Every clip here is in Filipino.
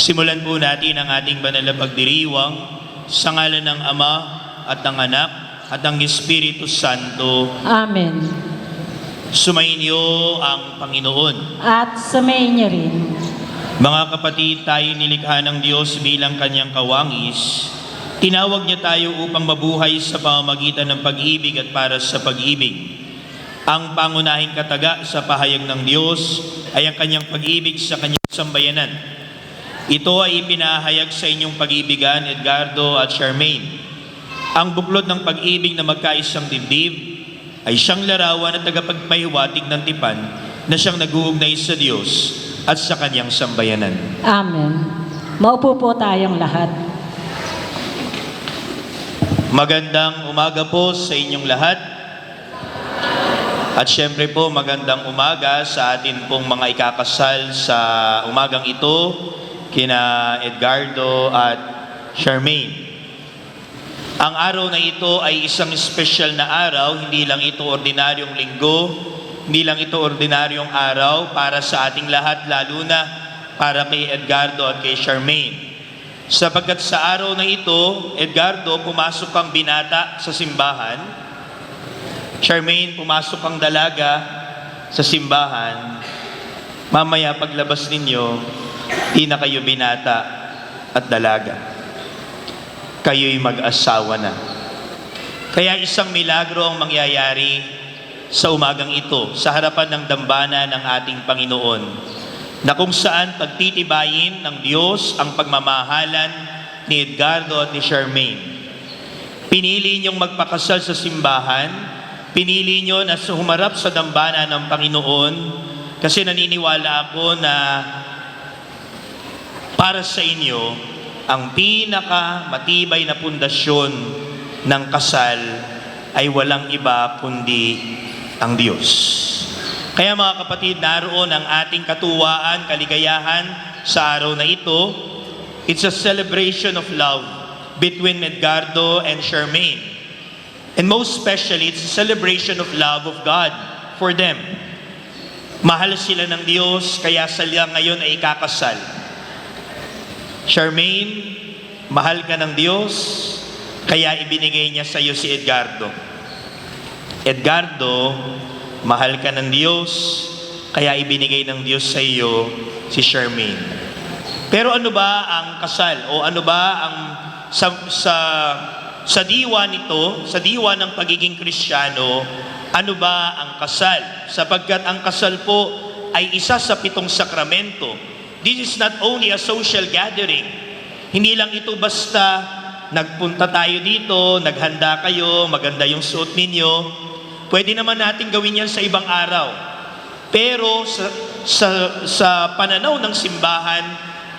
Simulan po natin ang ating banal na pagdiriwang sa ngalan ng Ama at ng Anak at ng Espiritu Santo. Amen. Sumainyo ang Panginoon. At sumayin niyo rin. Mga kapatid, tayo nilikha ng Diyos bilang kanyang kawangis. Tinawag niya tayo upang mabuhay sa pamamagitan ng pag-ibig at para sa pag-ibig. Ang pangunahing kataga sa pahayag ng Diyos ay ang kanyang pag-ibig sa kanyang sambayanan. Ito ay ipinahayag sa inyong pag-ibigan, Edgardo at Charmaine. Ang buklod ng pag-ibig na magkaisang dibdib ay siyang larawan at tagapagpahiwatig ng tipan na siyang nag-uugnay sa Diyos at sa kanyang sambayanan. Amen. Maupo po tayong lahat. Magandang umaga po sa inyong lahat. At syempre po, magandang umaga sa atin pong mga ikakasal sa umagang ito, kina Edgardo at Charmaine. Ang araw na ito ay isang special na araw, hindi lang ito ordinaryong linggo, hindi lang ito ordinaryong araw para sa ating lahat, lalo na para kay Edgardo at kay Charmaine. Sapagkat sa araw na ito, Edgardo, pumasok kang binata sa simbahan. Charmaine, pumasok kang dalaga sa simbahan. Mamaya paglabas ninyo, di na kayo binata at dalaga. Kayo'y mag-asawa na. Kaya isang milagro ang mangyayari sa umagang ito, sa harapan ng dambana ng ating Panginoon, na kung saan pagtitibayin ng Diyos ang pagmamahalan ni Edgardo at ni Charmaine. Pinili niyong magpakasal sa simbahan, pinili niyo na humarap sa dambana ng Panginoon, kasi naniniwala ako na para sa inyo, ang pinaka-matibay na pundasyon ng kasal ay walang iba kundi ang Diyos. Kaya mga kapatid, naroon ang ating katuwaan, kaligayahan sa araw na ito. It's a celebration of love between Edgardo and Charmaine. And most especially, it's a celebration of love of God for them. Mahal sila ng Diyos, kaya sila ngayon ay ikakasal. Charmaine, mahal ka ng Diyos, kaya ibinigay niya sa iyo si Edgardo. Edgardo, mahal ka ng Diyos, kaya ibinigay ng Diyos sa iyo si Charmaine. Pero ano ba ang kasal? O ano ba ang sa diwa nito, sa diwa ng pagiging Kristiyano, ano ba ang kasal? Sapagkat ang kasal po ay isa sa 7 sakramento. This is not only a social gathering. Hindi lang ito basta nagpunta tayo dito, naghanda kayo, maganda yung suot ninyo. Pwede naman natin gawin yan sa ibang araw. Pero sa pananaw ng simbahan,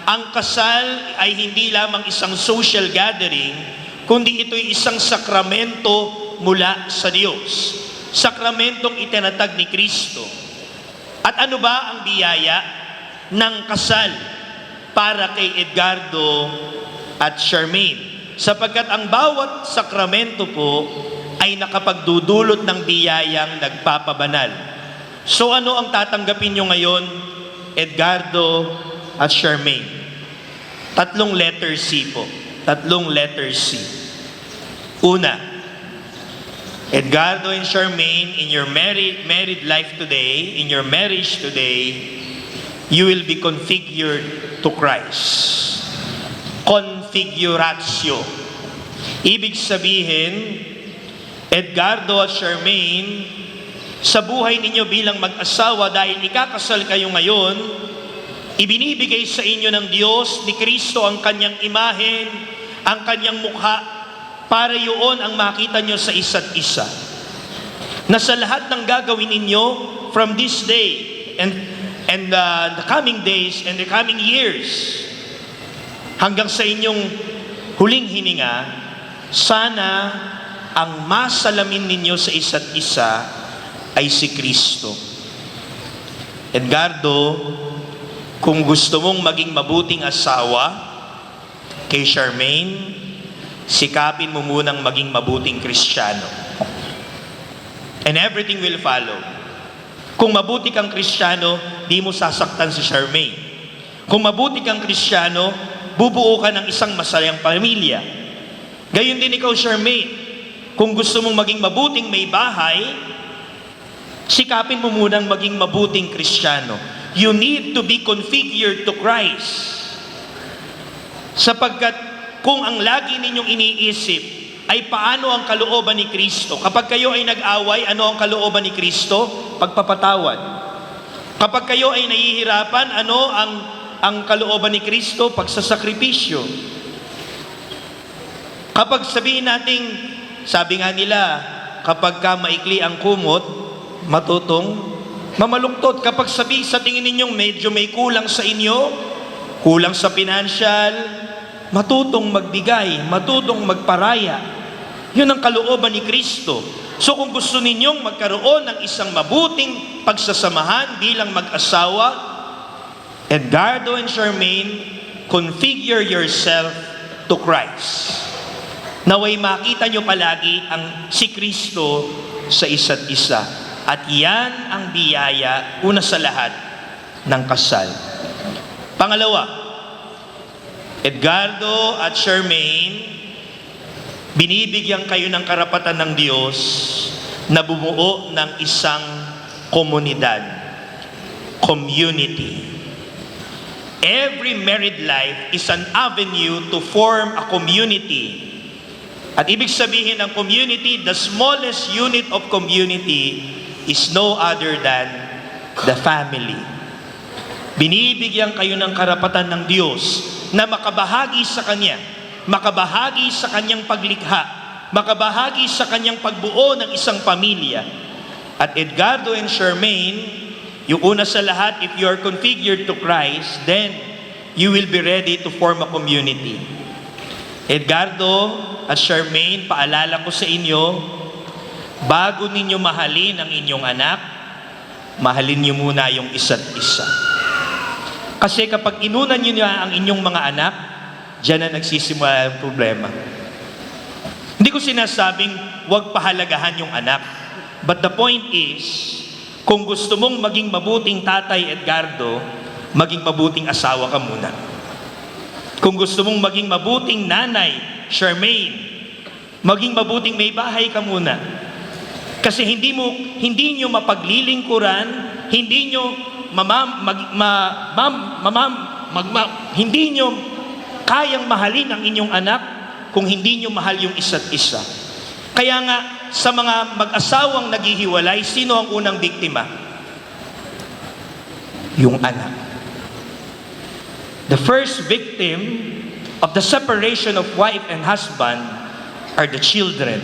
ang kasal ay hindi lamang isang social gathering, kundi ito'y isang sakramento mula sa Diyos. Sakramentong itinatag ni Kristo. At ano ba ang biyaya ng kasal para kay Edgardo at Charmaine? Sapagkat ang bawat sakramento po ay nakapagdudulot ng biyayang nagpapabanal. So ano ang tatanggapin nyo ngayon, Edgardo at Charmaine? 3 letter C po. 3 letter C. Una, Edgardo and Charmaine, in your married life today, in your marriage today, you will be configured to Christ. Configuratio. Ibig sabihin, Edgardo at Charmaine, sa buhay ninyo bilang mag-asawa, dahil ikakasal kayo ngayon, ibinibigay sa inyo ng Diyos ni Kristo ang kanyang imahen, ang kanyang mukha, para yun ang makita nyo sa isa't isa. Na sa lahat ng gagawin ninyo from this day and the coming days and the coming years, hanggang sa inyong huling hininga, sana ang masalamin ninyo sa isa't isa ay si Kristo. Edgardo, kung gusto mong maging mabuting asawa kay Charmaine, sikapin mo munang maging mabuting Kristiyano. And everything will follow. Kung mabuti kang Kristiyano, di mo sasaktan si Charmaine. Kung mabuti kang Kristiyano, bubuo ka ng isang masayang pamilya. Gayon din ikaw, Charmaine. Kung gusto mong maging mabuting may bahay, sikapin mo munang maging mabuting Kristiyano. You need to be configured to Christ. Sapagkat kung ang lagi ninyong iniisip ay paano ang kalooban ni Kristo, kapag kayo ay nag-away, ano ang kalooban ni Kristo? Pagpapatawad. Kapag kayo ay nahihirapan, ano ang kalooban ni Kristo? Pagsasakripisyo. Kapag sabihin nating, sabi nga nila, kapag ka maikli ang kumot, matutong mamaluktot. Kapag sa tingin ninyong medyo may kulang sa inyo, kulang sa financial, matutong magbigay, matutong magparaya. Yun ang kalooban ni Kristo. So kung gusto ninyong magkaroon ng isang mabuting pagsasamahan bilang mag-asawa, Edgardo and Charmaine, configure yourself to Christ. Naway makita nyo palagi ang si Kristo sa isa't isa. At yan ang biyaya, una sa lahat, ng kasal. Pangalawa, Edgardo at Charmaine, binibigyan kayo ng karapatan ng Diyos na bumuo ng isang komunidad, community. Every married life is an avenue to form a community. At ibig sabihin ng community, the smallest unit of community is no other than the family. Binibigyan kayo ng karapatan ng Diyos na makabahagi sa Kanya, makabahagi sa Kanyang paglikha, makabahagi sa Kanyang pagbuo ng isang pamilya. At Edgardo and Charmaine, yung una sa lahat, if you are configured to Christ, then you will be ready to form a community. Edgardo at Charmaine, paalala ko sa inyo, bago ninyo mahalin ang inyong anak, mahalin niyo muna yung isa't isa. Kasi kapag inunan niyo na ang inyong mga anak, diyan na nagsisimula ang problema. Hindi ko sinasabing huwag pahalagahan yung anak. But the point is, kung gusto mong maging mabuting tatay, Edgardo, maging mabuting asawa ka muna. Kung gusto mong maging mabuting nanay, Charmaine, maging mabuting may bahay ka muna. Kasi hindi nyo mapaglilingkuran, hindi nyo hindi nyo kayang mahalin ang inyong anak kung hindi nyo mahal yung isa't isa. Kaya nga, sa mga mag-asawang naghihiwalay, sino ang unang biktima? yung anak. The first victim of the separation of wife and husband are the children.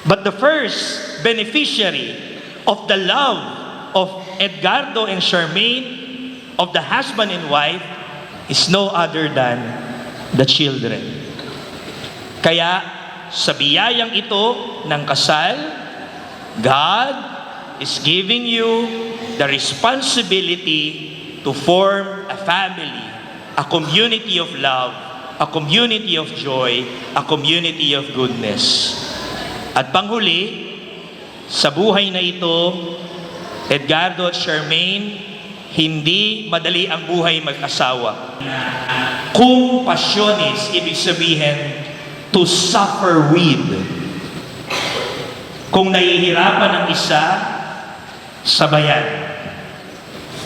But the first beneficiary of the love of Edgardo and Charmaine, of the husband and wife, is no other than the children. Kaya sa biyayang ito ng kasal, God is giving you the responsibility to form a family, a community of love, a community of joy, a community of goodness. At panghuli, sa buhay na ito, Edgardo at Charmaine, hindi madali ang buhay mag-asawa. Kung pasyones, ibig sabihin, to suffer with. Kung nahihirapan ang isa, sabayan.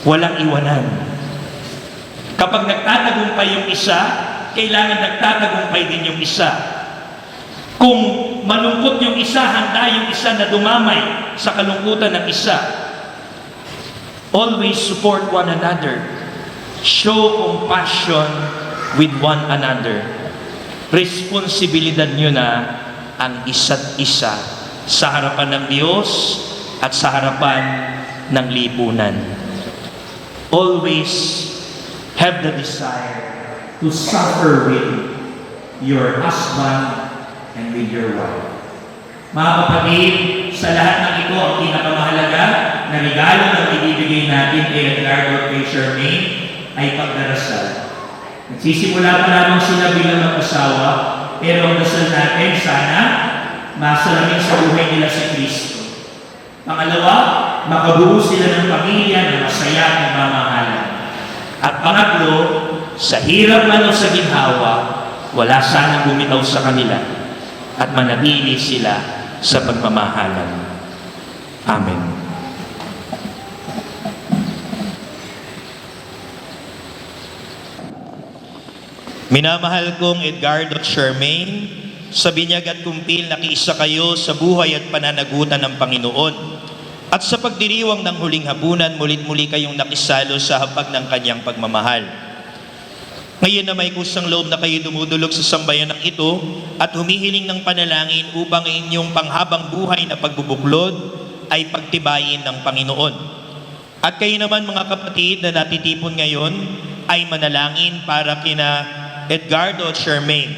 Walang iwanan. Kapag nagtatagumpay yung isa, kailangan nagtatagumpay din yung isa. Kung malungkot yung isa, handa yung isa na dumamay sa kalungkutan ng isa. Always support one another. Show compassion with one another. Responsibilidad nyo na ang isa't isa sa harapan ng Diyos at sa harapan ng lipunan. Always have the desire to suffer with your husband and with your wife. Mga kapatid, sa lahat ng ito, ang pinakamahalaga na regalo na ibibigay natin kay Edgardo at kay Charmaine ay pagdarasal. Nagsisimula pa lamang sila bilang mag-asawa, pero ang dasal natin, sana masalamin sa buhay nila si Kristo. Pangalawa, makabuo sila ng pamilya na masaya at nagmamahalan. At pangatlo, sa hirap man o sa ginhawa, wala sanang bumitaw sa kanila at manatili sila sa pagmamahalan. Amen. Minamahal kong Edgardo at Charmaine, sa binyag at kumpil nakiisa kayo sa buhay at pananagutan ng Panginoon. At sa pagdiriwang ng huling hapunan, mulit-muli kayong nakisalo sa hapag ng kanyang pagmamahal. Ngayon na may kusang loob na kayo dumudulog sa sambayanang ito at humihiling ng panalangin upang inyong panghabang buhay na pagbubuklod ay pagtibayin ng Panginoon. At kayo naman mga kapatid na natitipon ngayon ay manalangin para kina Edgardo at Charmaine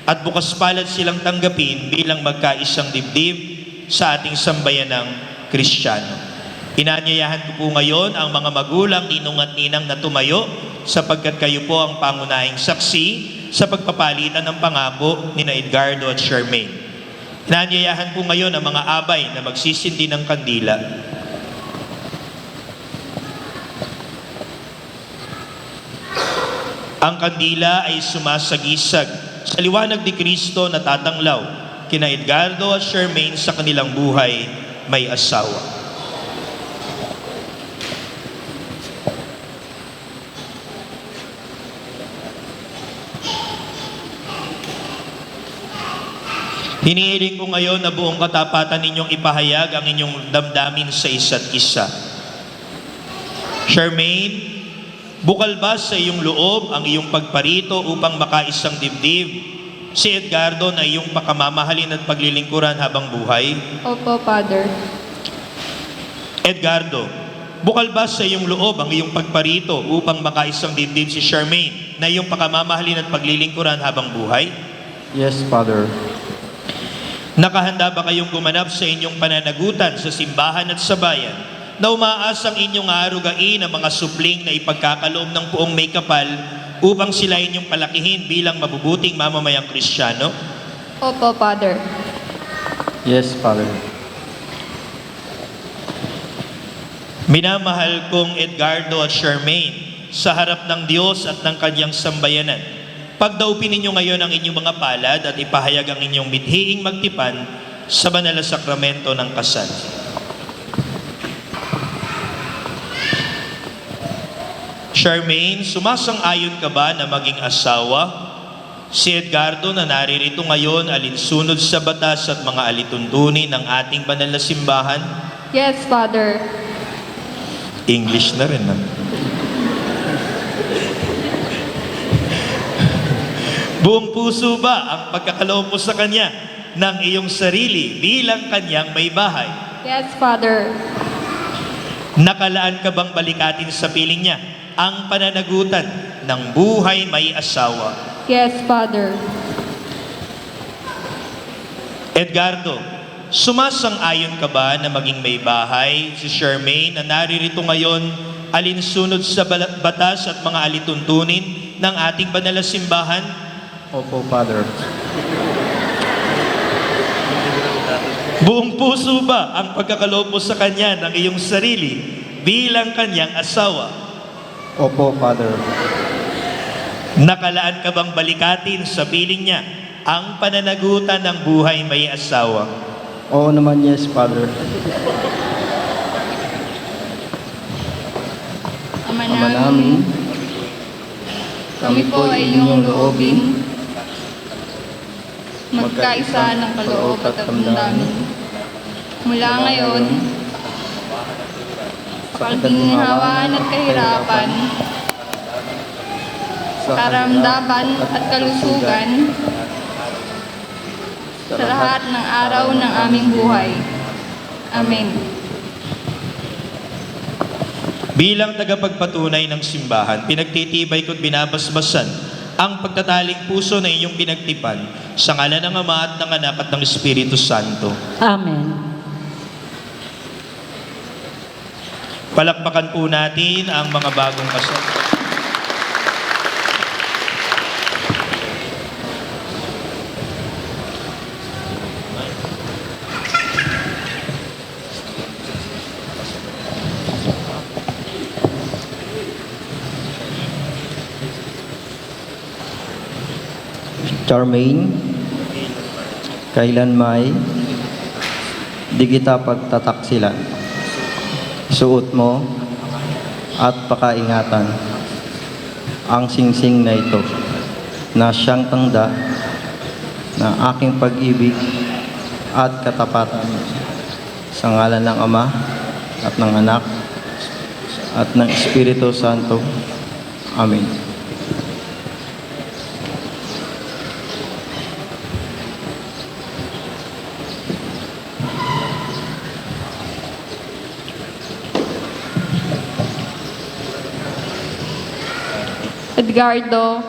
at bukas palad silang tanggapin bilang magkaisang dibdib sa ating sambayanang Kristiyano. Inanyayahan ko po ngayon ang mga magulang, ninong at ninang na tumayo sapagkat kayo po ang pangunahing saksi sa pagpapalitan ng pangako ni Edgardo at Charmaine. Inanyayahan po ngayon ang mga abay na magsisindi ng kandila. Ang kandila ay sumasagisag sa liwanag ni Kristo na tatanglaw kina Edgardo at Charmaine sa kanilang buhay may asawa. Hinihiling ko ngayon na buong katapatan ninyong ipahayag ang inyong damdamin sa isa't isa. Charmaine, bukal ba sa iyong loob ang iyong pagparito upang makaisang dibdib si Edgardo na iyong pakamamahalin at paglilingkuran habang buhay? Opo, Father. Edgardo, bukal ba sa iyong loob ang iyong pagparito upang makaisang dibdib si Charmaine na iyong pakamamahalin at paglilingkuran habang buhay? Yes, Father. Nakahanda ba kayong gumanap sa inyong pananagutan sa simbahan at sa bayan na umaasang inyong aarugain ang mga supling na ipagkakaloob ng puong may kapal upang sila inyong palakihin bilang mabubuting mamamayang Kristiyano? Opo, Father. Yes, Father. Minamahal kong Edgardo at Charmaine, sa harap ng Diyos at ng kanyang sambayanan, pagdaupin ninyo ngayon ang inyong mga palad at ipahayag ang inyong mithiing magtipan sa banal na sakramento ng kasal. Charmaine, sumasang-ayon ka ba na maging asawa? Si Edgardo na naririto ngayon alinsunod sa batas at mga alituntunin ng ating banal na simbahan? Yes, Father. English na rin. Buong puso ba ang pagkakaloob mo sa Kanya ng iyong sarili bilang Kanyang may bahay? Yes, Father. Nakalaan ka bang balikatin sa piling niya ang pananagutan ng buhay may asawa? Yes, Father. Edgardo, sumasang-ayon ka ba na maging may bahay si Charmaine na naririto ngayon alinsunod sa batas at mga alituntunin ng ating banal na simbahan? Opo, Father. Buong puso ba ang pagkakaloob mo sa Kanya ng iyong sarili bilang Kanyang asawa? Opo, Father. Nakalaan ka bang balikatin sa piling niya ang pananagutan ng buhay may asawa? Oo naman, yes, Father. Ama Ama namin, namin, kami po ay iyong loobin. Magkaisa ng kaloob at damdamin. Mula ngayon, sa kaginhawaan at kahirapan, karamdaman at kalusugan, sa lahat ng araw ng aming buhay. Amen. Bilang tagapagpatunay ng simbahan, pinagtitibay ko't binabasbasan ang pagtataling puso na inyong pinagtipan sa ngalan ng Ama at ng Anak at ng Espiritu Santo. Amen. Palakpakan po natin ang mga bagong kasal. Charmaine, kailan may di kita pagtataksilan. Suot mo at pakaingatan ang singsing na ito na siyang tanda na aking pag-ibig at katapatan sa ngalan ng Ama at ng Anak at ng Espiritu Santo. Amen. Edgardo,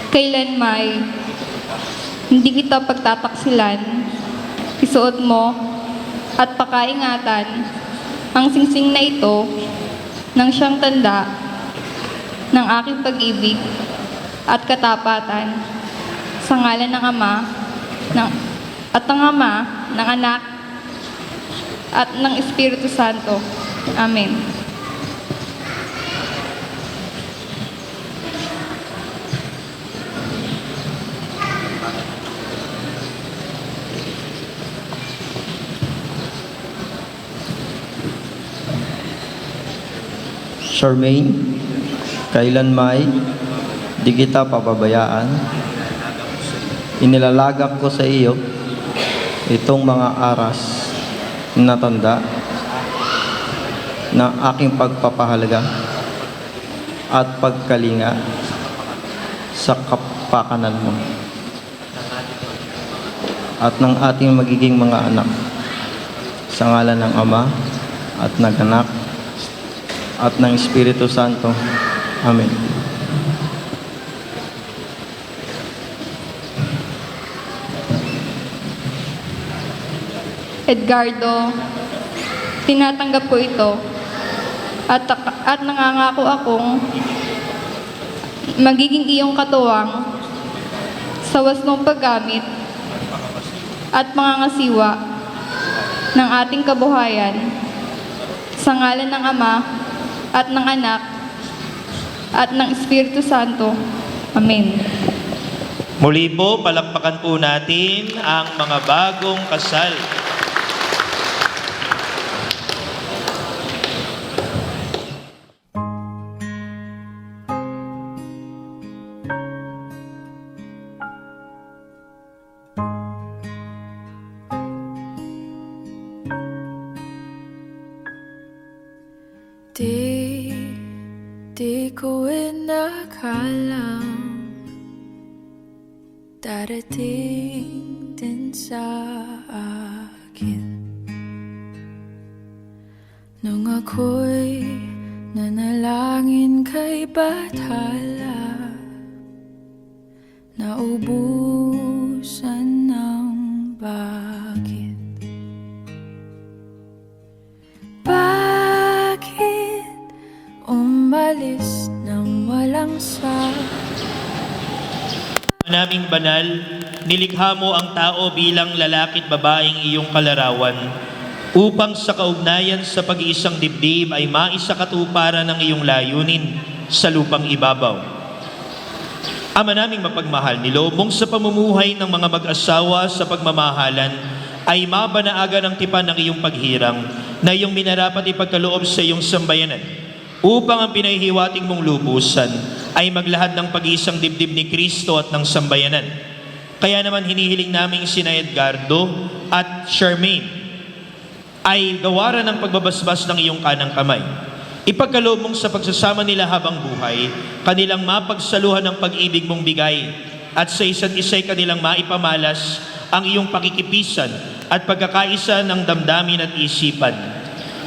kailan may hindi kita pagtataksilan, isuot mo at pakaingatan ang singsing na ito nang siyang tanda ng aking pag-ibig at katapatan sa ngalan ng Ama at ng Ama, ng Anak at ng Espiritu Santo. Amen. Charmaine, kailan may di kita pababayaan. Inilalagak ko sa iyo itong mga aras na tanda ng aking pagpapahalaga at pagkalinga sa kapakanan mo at ng ating magiging mga anak sa ngalan ng Ama at ng Anak at ng Espiritu Santo. Amen. Edgardo, tinatanggap ko ito at nangangako akong magiging iyong katuwang sa wasnong paggamit at pangangasiwa ng ating kabuhayan sa ngalan ng Ama at ng Anak at ng Espiritu Santo. Amen. Muli po, palakpakan po natin ang mga bagong kasal. Di ko inakalang darating din sa akin nung ako'y nanalangin kay Bathala, naubusan ng bakit. Bakit umalis nang walang Naming banal, nilikha mo ang tao bilang lalaki't babaeng iyong kalarawan, upang sa kaugnayan sa pag-iisang dibdib ay maisakatuparan ng iyong layunin sa lupang ibabaw. Ama naming mapagmahal, niloob mong sa pamumuhay ng mga mag-asawa sa pagmamahalan ay mabanaagan ang tipan ng iyong paghirang na iyong minarapat ipagkaloob sa iyong sambayanan, upang ang pinahihiwatig mong lubusan ay maglahad ng pag-iisang dibdib ni Kristo at ng sambayanan. Kaya naman hinihiling naming sina Edgardo at Charmaine ay gawaran ng pagbabasbas ng iyong kanang kamay. Ipagkaloob mong sa pagsasama nila habang buhay, kanilang mapagsaluhan ng pag-ibig mong bigay, at sa isa't isa'y kanilang maipamalas ang iyong pakikipisan at pagkakaisa ng damdamin at isipan.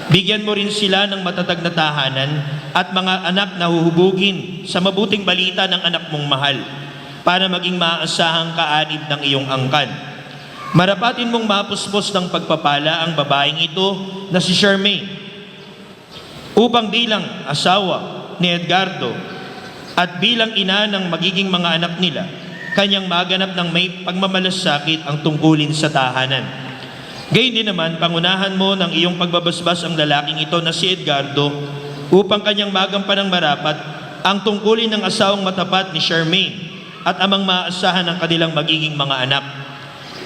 Bigyan mo rin sila ng matatag na tahanan at mga anak na huhubugin sa mabuting balita ng anak mong mahal, para maging maaasahang kaanib ng iyong angkan. Marapatin mong mapuspos ng pagpapala ang babaeng ito na si Charmaine, upang bilang asawa ni Edgardo at bilang ina ng magiging mga anak nila, kanyang maganap ng may pagmamalasakit ang tungkulin sa tahanan. Gayun din naman, pangunahan mo ng iyong pagbabasbas ang lalaking ito na si Edgardo, upang kanyang magampan ng marapat ang tungkulin ng asawang matapat ni Charmaine at amang maaasahan ng kanilang magiging mga anak.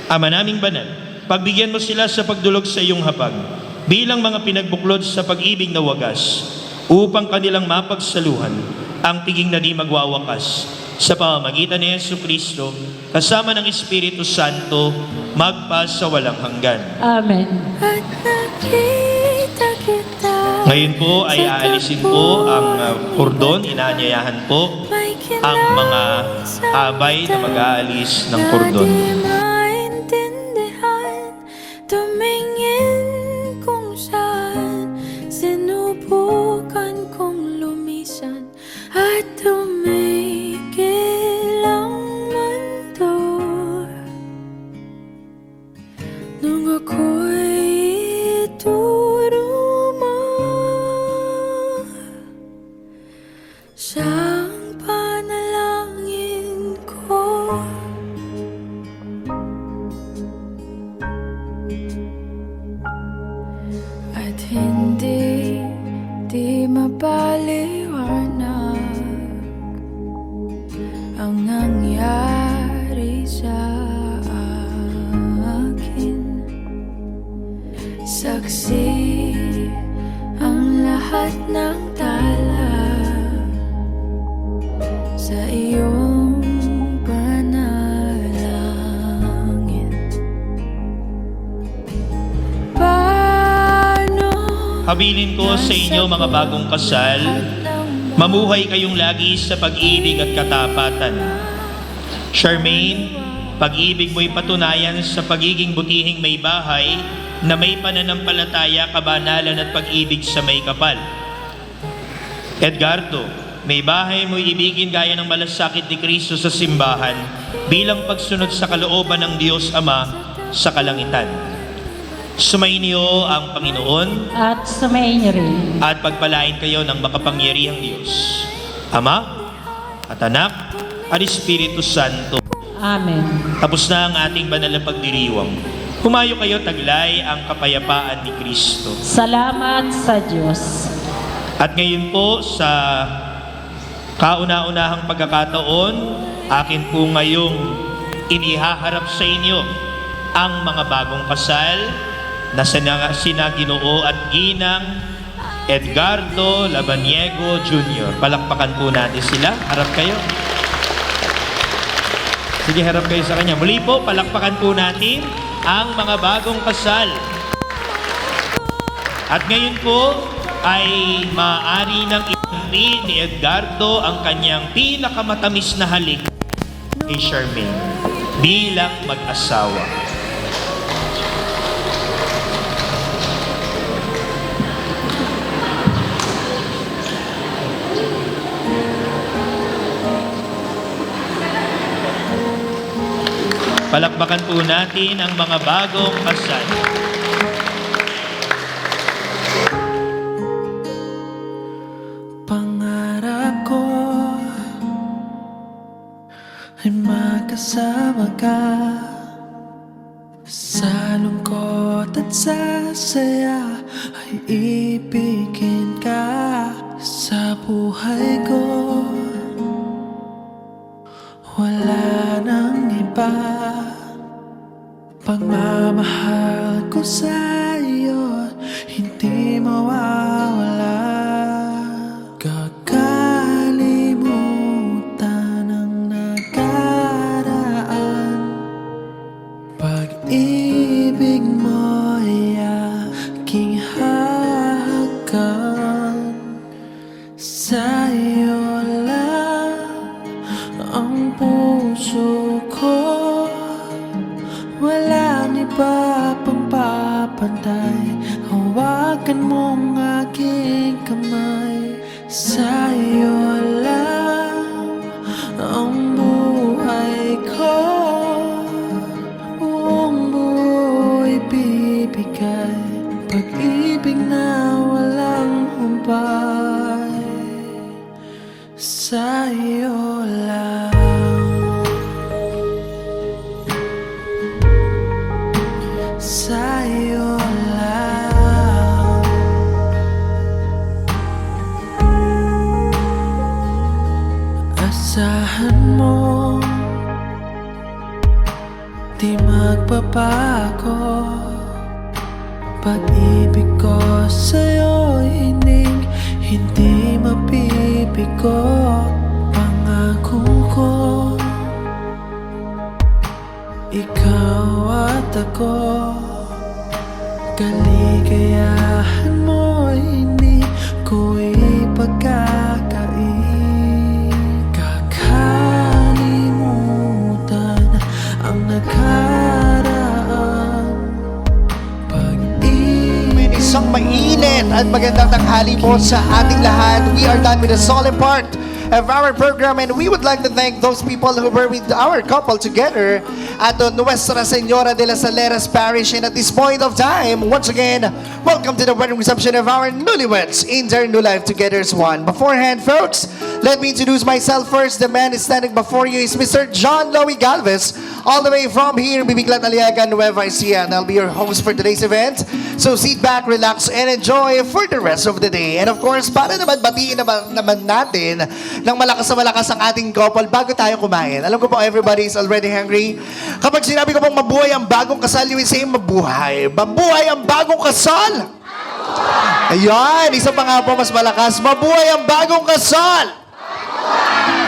Ama naming banal, pagbigyan mo sila sa pagdulog sa iyong hapag bilang mga pinagbuklod sa pag-ibig na wagas, upang kanilang mapagsaluhan ang tiging na di magwawakas, sa pamamagitan ni Jesucristo kasama ng Espiritu Santo, magpa sa walang hanggan. Amen. At nakita kita. Ngayon po ay aalisin po ang kordon, inaanyayahan po ang mga abay na mag-aalis ng kordon. Di maintindihan, tumingin kung saan, sinubukan kong lumisan at tumigil ang mundo. Nung ako'y ituro mo siyang panalangin ko. At hindi mapaliwanag ang nangyari sa akin. Saksi ang lahat ng tala sa iyong panalangin. Habilin ko sa inyo mga bagong kasal, mamuhay kayong lagi sa pag-ibig at katapatan. Charmaine, pag-ibig mo'y patunayan sa pagiging butihing may bahay na may pananampalataya, kabanalan at pag-ibig sa may kapal. Edgardo, may bahay mo'y ibigin gaya ng malasakit ni Kristo sa simbahan bilang pagsunod sa kalooban ng Diyos Ama sa kalangitan. Sumainyo ang Panginoon At sumayin niyo rin. at pagpalain kayo ng makapangyarihang Diyos, Ama at Anak at Espiritu Santo. Amen. Tapos na ang ating banal na pagdiriwang. Humayo kayo, taglay ang kapayapaan ni Kristo. Salamat sa Diyos. At ngayon po sa kauna-unahang pagkakataon, akin po ngayong inihaharap sa inyo ang mga bagong kasal na sina Ginoo at Ginang Edgardo Labaniego Jr. Palakpakan po natin sila. Harap kayo. Sige, harap kayo sa kanya. Muli po, palakpakan po natin ang mga bagong kasal. At ngayon po, ay maaari nang ipanmin ni Edgardo ang kanyang pinakamatamis na halik kay Charmaine bilang mag-asawa. Palakpakan po natin ang mga bagong kasal. Pangarap ko ay magkasama ka sa lungkot at sa saya, ay ibigin ka sa buhay ko. Wala nang iba, pagmamahal ko sa iyo hindi mawawala. Kakalimutan ang nakaraan, pag-ibig mo'y aking hahagan. Sa iyo lang ang puso ko, walang iba pang papantay. Hawakan mong aking kamay. Sa iyo lang ang buhay ko, buong buoy bibigay. Pag-ibig na walang humpay. Sa iyo lang. Sa iyo lang. Asahan mo, di magbabago. Pag-ibig ko sa'yo'y hindi mabibigo. Pangako ko, ikaw at ako, kaligayahan mo hindi ko ipagkakain. Kakalimutan ang nakaraan, pag-ibig. Isang mainit at magandang tanghali po sa ating lahat. We are done with the solemn part of our program, and we would like to thank those people who were with our couple together at Nuestra Senora de las Saleras Parish. And at this point of time, once again, welcome to the wedding reception of our newlyweds in their new life together as one. Beforehand, folks, let me introduce myself first. The man is standing before you is Mr. John Loie Galvez, all the way from here, Bibiglat, Aliaga, Nueva Ecija, and I'll be your host for today's event. So sit back, relax, and enjoy for the rest of the day. And of course, para naman batiin naman natin ng malakas na malakas ang ating couple bago tayo kumain. Alam ko po, everybody is already hungry. Kapag sinabi ko pong mabuhay ang bagong kasal, you will say mabuhay. Mabuhay ang bagong kasal! Ayan, isa pa nga po mas malakas. Mabuhay ang bagong kasal!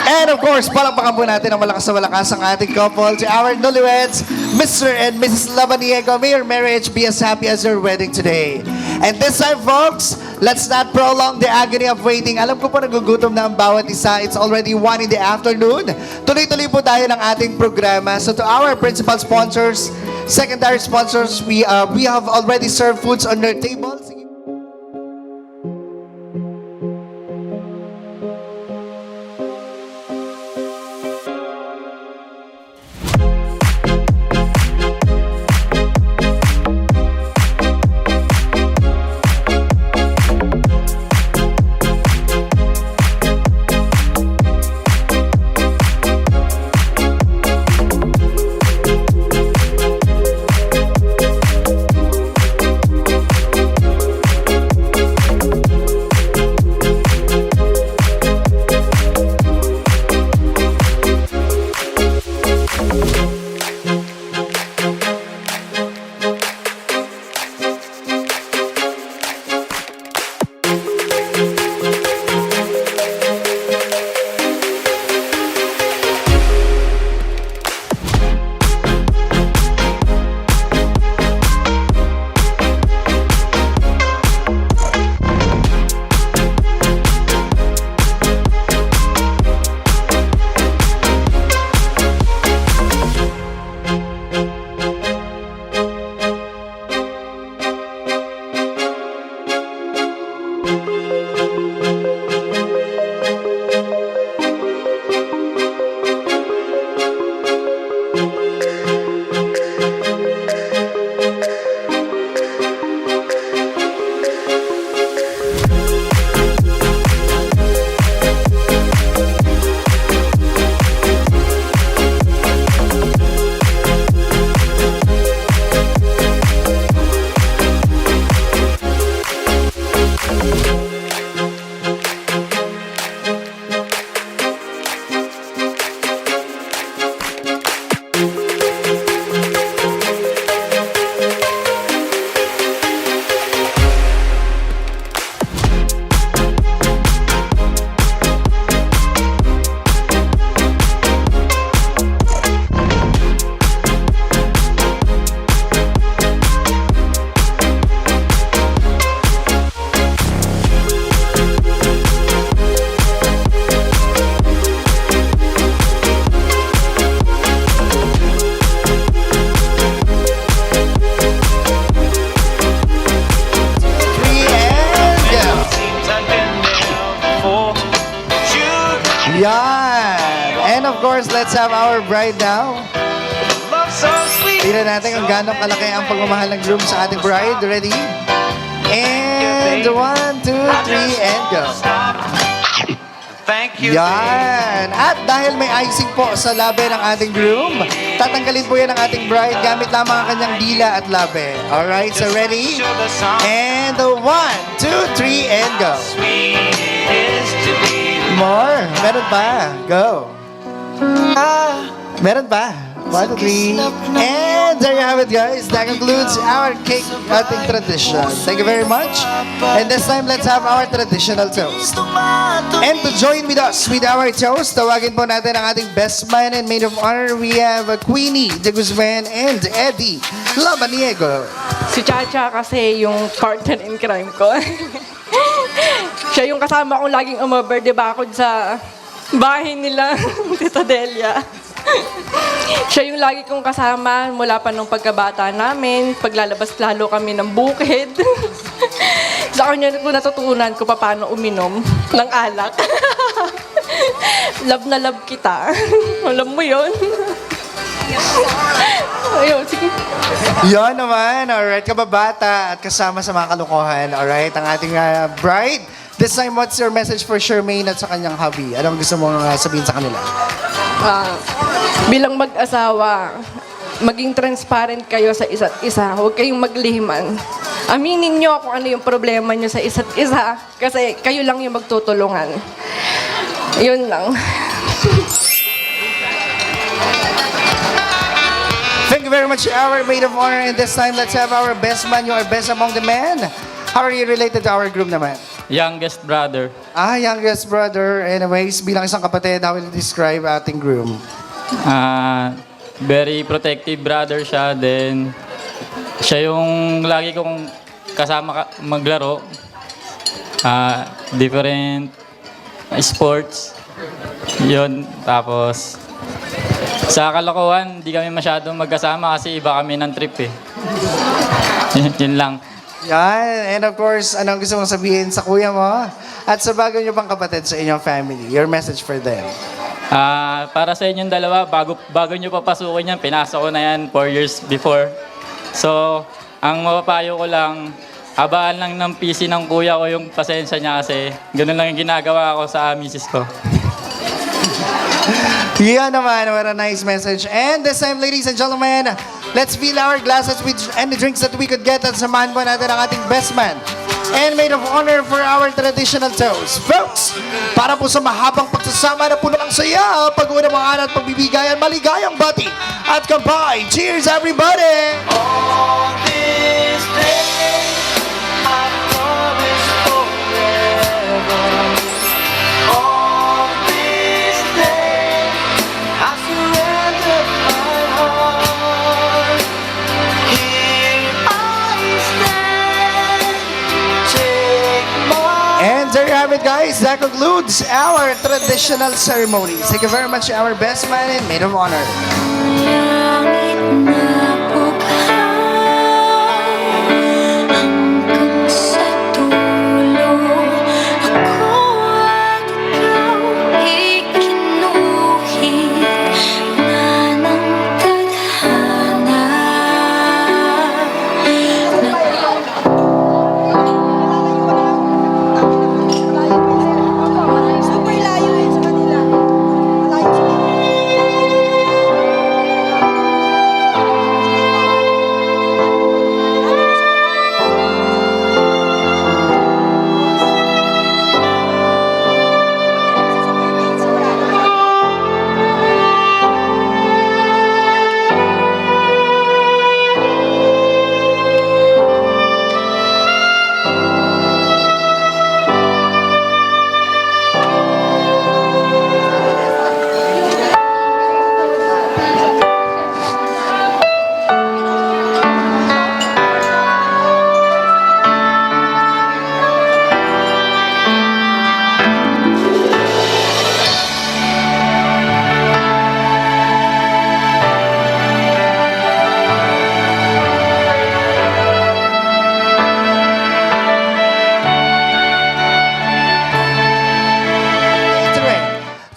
And of course, palakpakan po natin ang malakas na malakas ang ating couple, to our newlyweds, Mr. and Mrs. Labaniego. May your marriage be as happy as your wedding today. And this time, folks, let's not prolong the agony of waiting. Alam ko po nagugutom na ang bawat isa. It's already 1 in the afternoon. Tuloy-tuloy po tayo ng ating programa. So to our principal sponsors, secondary sponsors, we have already served foods on their tables. Yan. And of course, let's have our bride now. Tingnan natin kung gano'ng kalaki ang pagmamahal ng groom sa ating bride. Ready? And 1, 2, 3, and go. Thank you. Yan. At dahil may icing po sa labi ng ating groom, tatanggalin po yan ng ating bride gamit lamang ang kanyang dila at labi. Alright, so ready? And 1, 2, 3, and go. More. Meron pa. Go. Meron pa. 1, 2, 3. And there you have it, guys. That concludes our cake cutting tradition. Thank you very much. And this time, let's have our traditional toast. And to join with us with our toast, tawagin po natin ang ating best man and maid of honor. We have Queenie de Guzman and Eddie Labaniego. Si Chacha kasi yung partner in crime ko. Siya yung kasama kong laging umaberde bakod sa bahay nila, Tita Delia. Siya yung lagi kong kasama mula pa nung pagkabata namin, paglalabas lalo kami ng bukid. Sa kanya ko natutunan ko paano uminom ng alak. Love na love kita. Alam mo yon. Ayun, sige. Yan naman, alright, kababata at kasama sa mga kalukuhan, alright, ang ating bride. This time, what's your message for Charmaine at sa kanyang hubby? Anong gusto mong sabihin sa kanila? Bilang mag-asawa, maging transparent kayo sa isa't isa. Huwag kayong maglihiman. Aminin nyo kung ano yung problema nyo sa isa't isa kasi kayo lang yung magtutulungan. Yun lang. Thank you very much, our maid of honor. And this time, let's have our best man, your best among the men. How are you related to our groom naman? Youngest brother. Youngest brother. Anyways, bilang isang kapatid, how will you describe ating groom? Very protective brother siya. Then, siya yung lagi kong kasama maglaro. Different sports. Yun. Tapos, sa kalokohan, di kami masyadong magkasama kasi iba kami ng trip eh. Yun lang. Yan. And of course, anong gusto mong sabihin sa kuya mo? At sa bago nyo pang kapatid sa inyong family? Your message for them? Para sa inyong dalawa, bago nyo papasukin yan, pinasok ko na yan 4 years before. So, ang mapapayo ko lang, abaan lang ng PC ng kuya ko yung pasensya niya kasi ganun lang yung ginagawa ko sa misis ko. Yan naman, what a nice message. And this time, ladies and gentlemen, let's fill our glasses with any drinks that we could get at samahan po natin ang ating best man and maid of honor for our traditional toast. Folks, para po sa mahabang pagsasama na puno ng saya, pag-unamaan at pagbibigayan, maligayang bati at kampay. Cheers, everybody! On this day, I promise forever. On this day, I surrender my heart. Here I stand. Take my And there you have it, guys. That concludes our traditional ceremonies. Thank you very much, our best man and maid of honor. Langit na bughaw hanggang sa dulo. Ako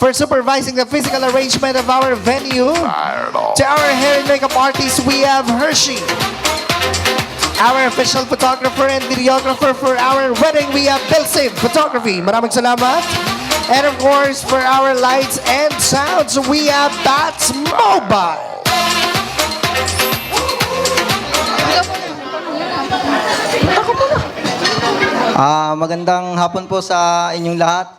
for supervising the physical arrangement of our venue. To our hair and makeup artist, we have Hershey. Our official photographer and videographer for our wedding, we have Bilsib Photography. Maraming salamat. And of course, for our lights and sounds, we have Bats Mobile. Magandang hapon po sa inyong lahat.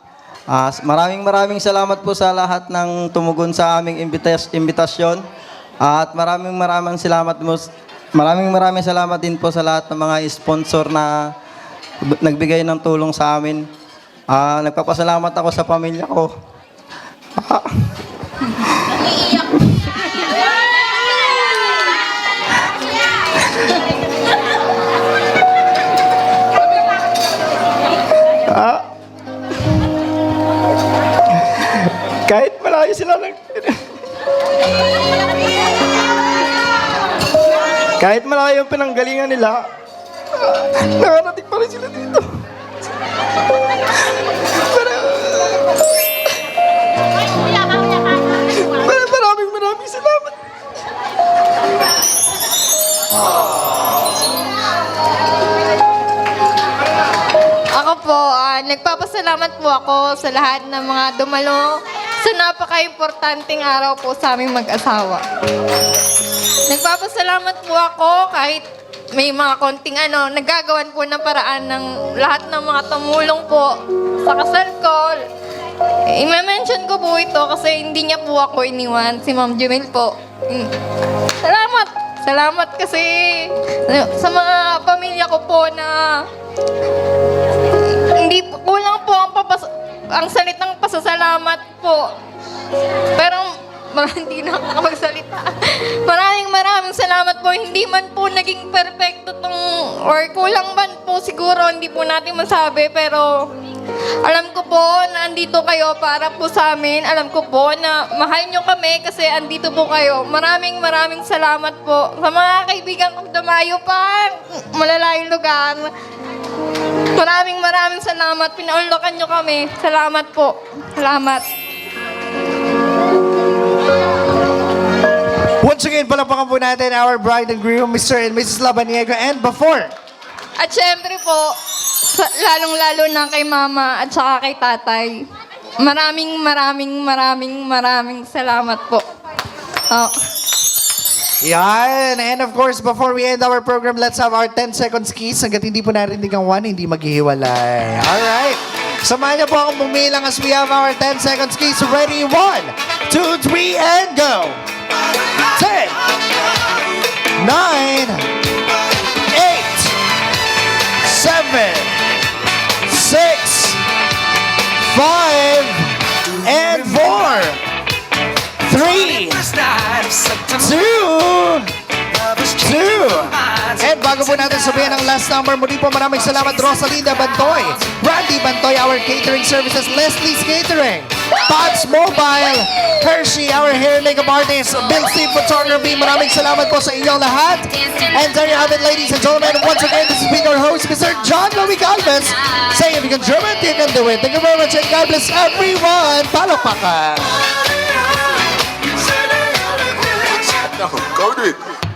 Maraming salamat po sa lahat ng tumugon sa aming imbitasyon. At maraming salamat din po sa lahat ng mga sponsor na nagbigay ng tulong sa amin. Nagpapasalamat ako sa pamilya ko. Kahit malayo sila kahit malayo yung pinanggalingan nila, nakarating pa rin sila dito. Maraming salamat. Ako po, nagpapasalamat po ako sa lahat ng mga dumalo sa napaka-importanting araw po sa aming mag-asawa. Nagpapasalamat po ako kahit may mga konting nagagawan po ng paraan ng lahat ng mga tumulong po sa kasal ko. I-mention ko po ito kasi hindi niya po ako iniwan, si Ma'am Jumel po. Salamat! Salamat kasi sa mga pamilya ko po na hindi po, kulang po ang salitang pasasalamat po. Pero hindi na makakapagsalita. Maraming salamat po. Hindi man po naging perfecto or kulang man po siguro, hindi po natin masabi. Pero alam ko po na andito kayo para po sa amin. Alam ko po na mahal nyo kami kasi andito po kayo. Maraming salamat po. Sa mga kaibigan kong dumayo pa, malalayong lugar. Maraming salamat. Pinaunlakan nyo kami. Salamat po. Salamat. Once again, palapakan po natin our bride and groom, Mr. and Mrs. Labaniego. And before, At syempre po, lalong-lalo na kay mama at saka kay tatay. Maraming salamat po. Oh. yan. And of course, before we end our program, let's have our 10 seconds kiss. Hanggat hindi po narinig ang one, hindi maghihiwalay. Alright. Samahan niyo po akong bumilang as we have our 10 seconds kiss. Ready? 1, 2, 3, and go! 10, 9, 8, 7, 6, 5, and 4, 3, 2, and bago po natin sabihin ang last number, muli po maraming salamat Rosalinda Bantoy, Randy Bantoy, our catering services, Leslie's Catering, Bats Mobile, Hershey, our hair and makeup artist, Bill Steve Photography. Maraming salamat po sa inyong lahat. And there you have it, ladies and gentlemen. Once again, this has been your host, Mr. John Louie Galvez, saying if you can do it, you can do it. Thank you very much and God bless everyone. Palakpakan! Go to it.